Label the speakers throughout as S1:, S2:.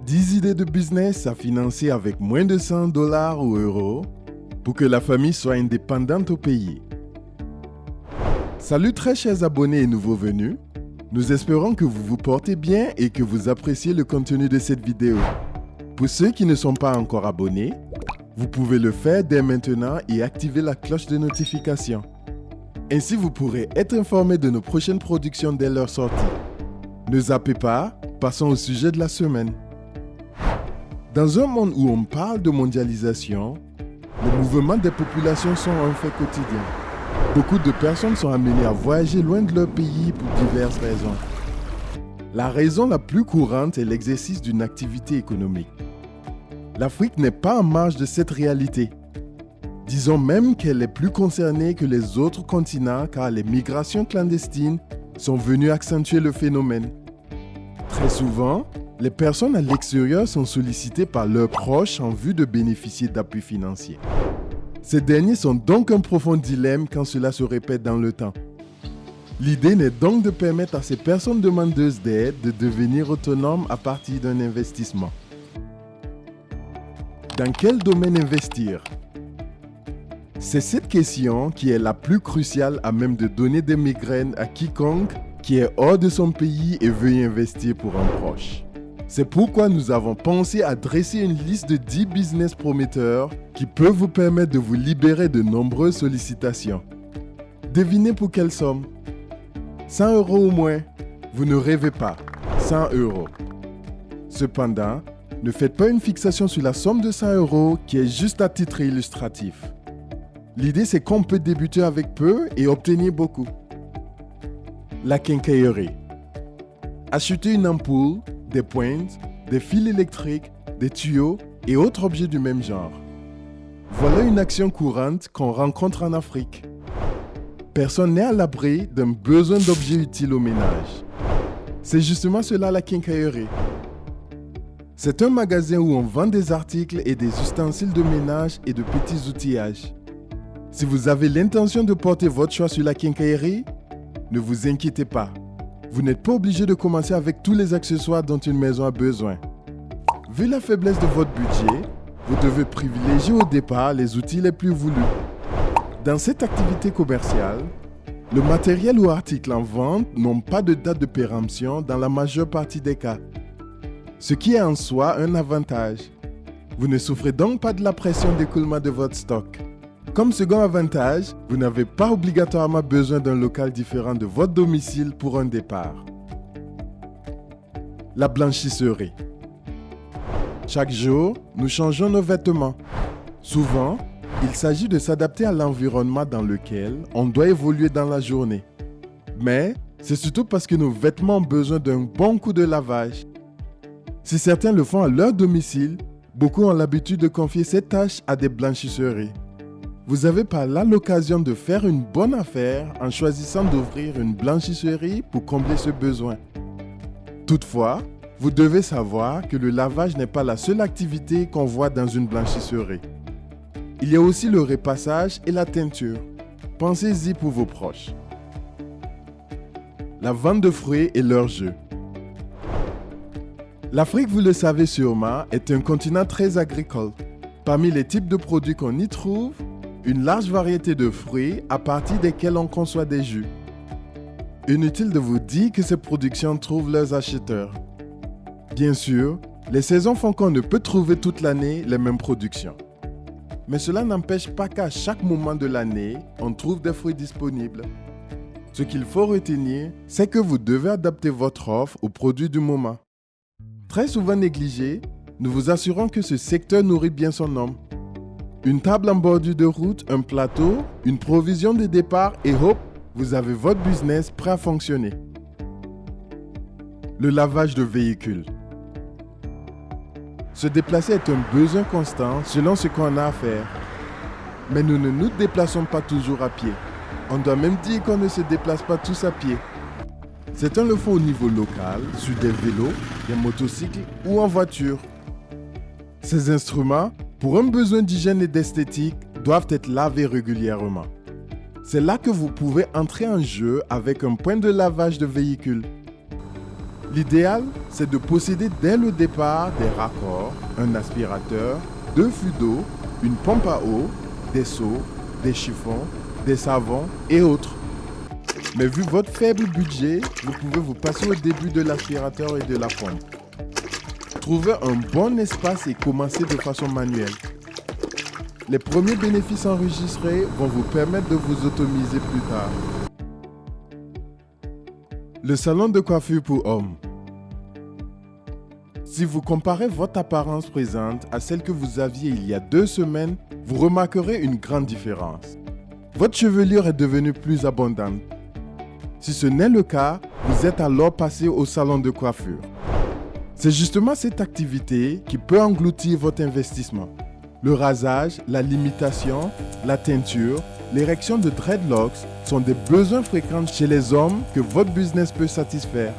S1: 10 idées de business à financer avec moins de 100 dollars ou euros pour que la famille soit indépendante au pays. Salut très chers abonnés et nouveaux venus. Nous espérons que vous vous portez bien et que vous appréciez le contenu de cette vidéo. Pour ceux qui ne sont pas encore abonnés, vous pouvez le faire dès maintenant et activer la cloche de notification. Ainsi, vous pourrez être informé de nos prochaines productions dès leur sortie. Ne zappez pas, passons au sujet de la semaine. Dans un monde où on parle de mondialisation, les mouvements des populations sont un fait quotidien. Beaucoup de personnes sont amenées à voyager loin de leur pays pour diverses raisons. La raison la plus courante est l'exercice d'une activité économique. L'Afrique n'est pas en marge de cette réalité. Disons même qu'elle est plus concernée que les autres continents car les migrations clandestines sont venues accentuer le phénomène. Très souvent, les personnes à l'extérieur sont sollicitées par leurs proches en vue de bénéficier d'appuis financiers. Ces derniers sont donc un profond dilemme quand cela se répète dans le temps. L'idée n'est donc de permettre à ces personnes demandeuses d'aide de devenir autonomes à partir d'un investissement. Dans quel domaine investir ? C'est cette question qui est la plus cruciale à même de donner des migraines à quiconque qui est hors de son pays et veut y investir pour un proche. C'est pourquoi nous avons pensé à dresser une liste de 10 business prometteurs qui peuvent vous permettre de vous libérer de nombreuses sollicitations. Devinez pour quelle somme ? 100 euros ou moins ? Vous ne rêvez pas, 100 euros. Cependant, ne faites pas une fixation sur la somme de 100 euros qui est juste à titre illustratif. L'idée, c'est qu'on peut débuter avec peu et obtenir beaucoup. La quincaillerie. Acheter une ampoule, des pointes, des fils électriques, des tuyaux et autres objets du même genre. Voilà une action courante qu'on rencontre en Afrique. Personne n'est à l'abri d'un besoin d'objets utiles au ménage. C'est justement cela la quincaillerie. C'est un magasin où on vend des articles et des ustensiles de ménage et de petits outillages. Si vous avez l'intention de porter votre choix sur la quincaillerie, ne vous inquiétez pas. Vous n'êtes pas obligé de commencer avec tous les accessoires dont une maison a besoin. Vu la faiblesse de votre budget, vous devez privilégier au départ les outils les plus voulus. Dans cette activité commerciale, le matériel ou articles en vente n'ont pas de date de péremption dans la majeure partie des cas. Ce qui est en soi un avantage. Vous ne souffrez donc pas de la pression d'écoulement de votre stock. Comme second avantage, vous n'avez pas obligatoirement besoin d'un local différent de votre domicile pour un départ. La blanchisserie. Chaque jour, nous changeons nos vêtements. Souvent, il s'agit de s'adapter à l'environnement dans lequel on doit évoluer dans la journée. Mais c'est surtout parce que nos vêtements ont besoin d'un bon coup de lavage. Si certains le font à leur domicile, beaucoup ont l'habitude de confier cette tâche à des blanchisseries. Vous avez par là l'occasion de faire une bonne affaire en choisissant d'ouvrir une blanchisserie pour combler ce besoin. Toutefois, vous devez savoir que le lavage n'est pas la seule activité qu'on voit dans une blanchisserie. Il y a aussi le repassage et la teinture. Pensez-y pour vos proches. La vente de fruits et leurs jeux. L'Afrique, vous le savez sûrement, est un continent très agricole. Parmi les types de produits qu'on y trouve, une large variété de fruits à partir desquels on conçoit des jus. Inutile de vous dire que ces productions trouvent leurs acheteurs. Bien sûr, les saisons font qu'on ne peut trouver toute l'année les mêmes productions. Mais cela n'empêche pas qu'à chaque moment de l'année, on trouve des fruits disponibles. Ce qu'il faut retenir, c'est que vous devez adapter votre offre aux produits du moment. Très souvent négligé, nous vous assurons que ce secteur nourrit bien son homme. Une table en bordure de route, un plateau, une provision de départ et hop, vous avez votre business prêt à fonctionner. Le lavage de véhicules. Se déplacer est un besoin constant selon ce qu'on a à faire. Mais nous ne nous déplaçons pas toujours à pied. On doit même dire qu'on ne se déplace pas tous à pied. Certains le font au niveau local, sur des vélos, des motocycles ou en voiture. Ces instruments, pour un besoin d'hygiène et d'esthétique, doivent être lavés régulièrement. C'est là que vous pouvez entrer en jeu avec un point de lavage de véhicule. L'idéal, c'est de posséder dès le départ des raccords, un aspirateur, 2 fûts d'eau, une pompe à eau, des seaux, des chiffons, des savons et autres. Mais vu votre faible budget, vous pouvez vous passer au début de l'aspirateur et de la pompe. Trouvez un bon espace et commencez de façon manuelle. Les premiers bénéfices enregistrés vont vous permettre de vous automiser plus tard. Le salon de coiffure pour hommes. Si vous comparez votre apparence présente à celle que vous aviez il y a 2 semaines, vous remarquerez une grande différence. Votre chevelure est devenue plus abondante. Si ce n'est le cas, vous êtes alors passé au salon de coiffure. C'est justement cette activité qui peut engloutir votre investissement. Le rasage, la limitation, la teinture, l'érection de dreadlocks sont des besoins fréquents chez les hommes que votre business peut satisfaire.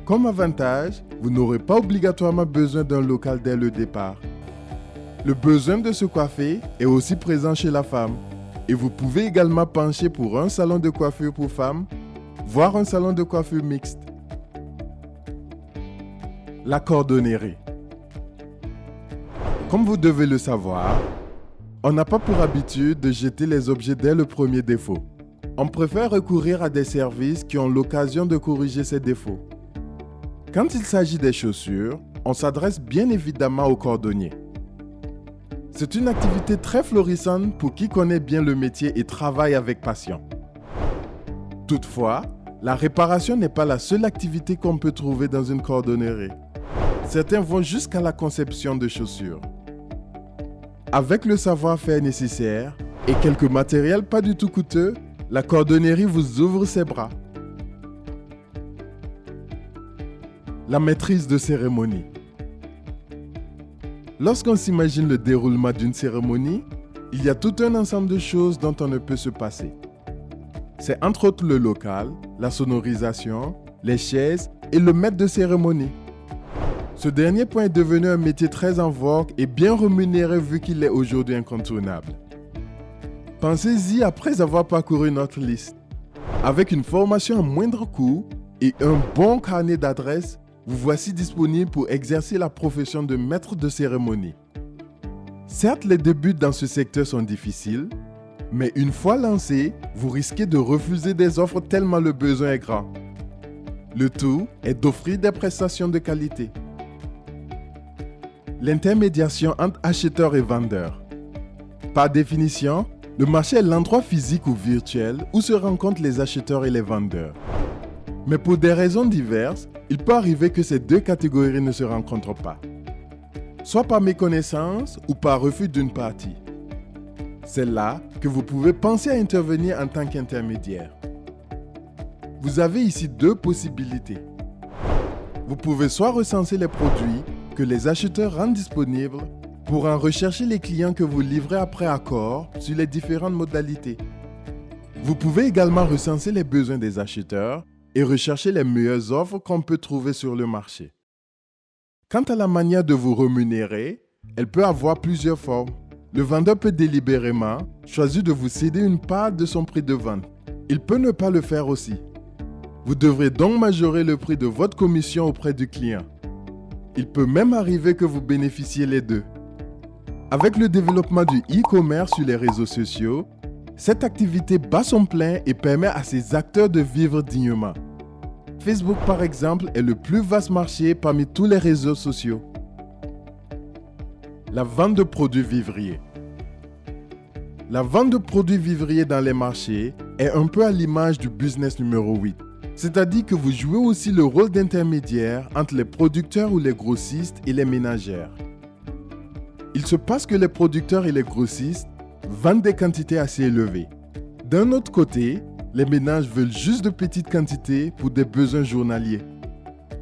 S1: Comme avantage, vous n'aurez pas obligatoirement besoin d'un local dès le départ. Le besoin de se coiffer est aussi présent chez la femme. Et vous pouvez également pencher pour un salon de coiffure pour femmes, voire un salon de coiffure mixte. La cordonnerie. Comme vous devez le savoir, on n'a pas pour habitude de jeter les objets dès le premier défaut. On préfère recourir à des services qui ont l'occasion de corriger ces défauts. Quand il s'agit des chaussures, on s'adresse bien évidemment aux cordonniers. C'est une activité très florissante pour qui connaît bien le métier et travaille avec passion. Toutefois, la réparation n'est pas la seule activité qu'on peut trouver dans une cordonnerie. Certains vont jusqu'à la conception de chaussures. Avec le savoir-faire nécessaire et quelques matériels pas du tout coûteux, la cordonnerie vous ouvre ses bras. La maîtrise de cérémonie. Lorsqu'on s'imagine le déroulement d'une cérémonie, il y a tout un ensemble de choses dont on ne peut se passer. C'est entre autres le local, la sonorisation, les chaises et le maître de cérémonie. Ce dernier point est devenu un métier très en vogue et bien rémunéré vu qu'il est aujourd'hui incontournable. Pensez-y après avoir parcouru notre liste. Avec une formation à moindre coût et un bon carnet d'adresses, vous voici disponible pour exercer la profession de maître de cérémonie. Certes, les débuts dans ce secteur sont difficiles, mais une fois lancé, vous risquez de refuser des offres tellement le besoin est grand. Le tout est d'offrir des prestations de qualité. L'intermédiation entre acheteurs et vendeurs. Par définition, le marché est l'endroit physique ou virtuel où se rencontrent les acheteurs et les vendeurs. Mais pour des raisons diverses, il peut arriver que ces deux catégories ne se rencontrent pas. Soit par méconnaissance ou par refus d'une partie. C'est là que vous pouvez penser à intervenir en tant qu'intermédiaire. Vous avez ici 2 possibilités. Vous pouvez soit recenser les produits que les acheteurs rendent disponibles pour en rechercher les clients que vous livrez après accord sur les différentes modalités. Vous pouvez également recenser les besoins des acheteurs et rechercher les meilleures offres qu'on peut trouver sur le marché. Quant à la manière de vous rémunérer, elle peut avoir plusieurs formes. Le vendeur peut délibérément choisir de vous céder une part de son prix de vente. Il peut ne pas le faire aussi. Vous devrez donc majorer le prix de votre commission auprès du client. Il peut même arriver que vous bénéficiez les deux. Avec le développement du e-commerce sur les réseaux sociaux, cette activité bat son plein et permet à ses acteurs de vivre dignement. Facebook, par exemple, est le plus vaste marché parmi tous les réseaux sociaux. La vente de produits vivriers. La vente de produits vivriers dans les marchés est un peu à l'image du business numéro 8. C'est-à-dire que vous jouez aussi le rôle d'intermédiaire entre les producteurs ou les grossistes et les ménagères. Il se passe que les producteurs et les grossistes vendent des quantités assez élevées. D'un autre côté, les ménages veulent juste de petites quantités pour des besoins journaliers.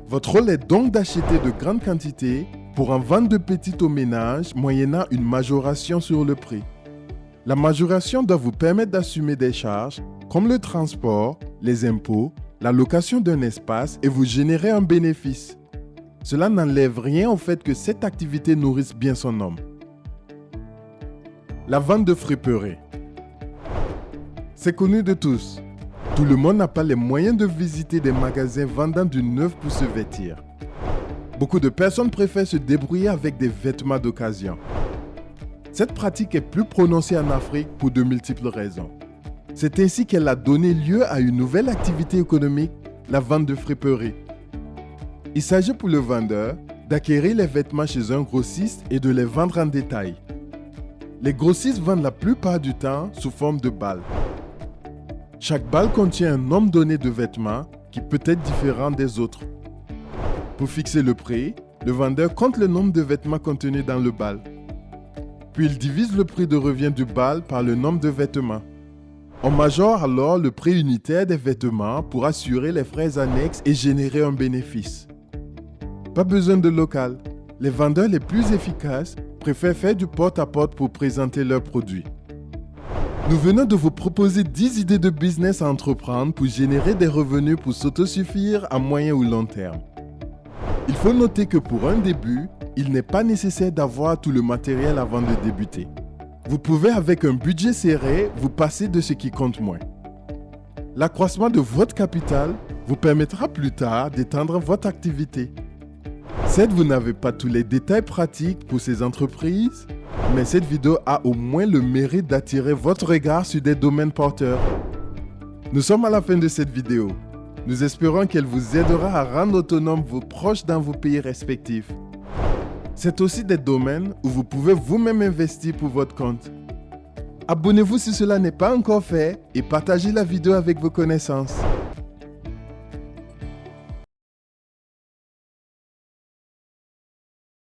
S1: Votre rôle est donc d'acheter de grandes quantités pour en vendre de petites aux ménages moyennant une majoration sur le prix. La majoration doit vous permettre d'assumer des charges comme le transport, les impôts, la location d'un espace et vous générer un bénéfice. Cela n'enlève rien au fait que cette activité nourrisse bien son homme. La vente de friperies. C'est connu de tous. Tout le monde n'a pas les moyens de visiter des magasins vendant du neuf pour se vêtir. Beaucoup de personnes préfèrent se débrouiller avec des vêtements d'occasion. Cette pratique est plus prononcée en Afrique pour de multiples raisons. C'est ainsi qu'elle a donné lieu à une nouvelle activité économique, la vente de friperie. Il s'agit pour le vendeur d'acquérir les vêtements chez un grossiste et de les vendre en détail. Les grossistes vendent la plupart du temps sous forme de balles. Chaque balle contient un nombre donné de vêtements qui peut être différent des autres. Pour fixer le prix, le vendeur compte le nombre de vêtements contenus dans le balle. Puis il divise le prix de revient du balle par le nombre de vêtements. On majore alors le prix unitaire des vêtements pour assurer les frais annexes et générer un bénéfice. Pas besoin de local. Les vendeurs les plus efficaces préfèrent faire du porte-à-porte pour présenter leurs produits. Nous venons de vous proposer 10 idées de business à entreprendre pour générer des revenus pour s'autosuffire à moyen ou long terme. Il faut noter que pour un début, il n'est pas nécessaire d'avoir tout le matériel avant de débuter. Vous pouvez avec un budget serré vous passer de ce qui compte moins. L'accroissement de votre capital vous permettra plus tard d'étendre votre activité. Certes, vous n'avez pas tous les détails pratiques pour ces entreprises, mais cette vidéo a au moins le mérite d'attirer votre regard sur des domaines porteurs. Nous sommes à la fin de cette vidéo. Nous espérons qu'elle vous aidera à rendre autonomes vos proches dans vos pays respectifs. C'est aussi des domaines où vous pouvez vous-même investir pour votre compte. Abonnez-vous si cela n'est pas encore fait et partagez la vidéo avec vos connaissances.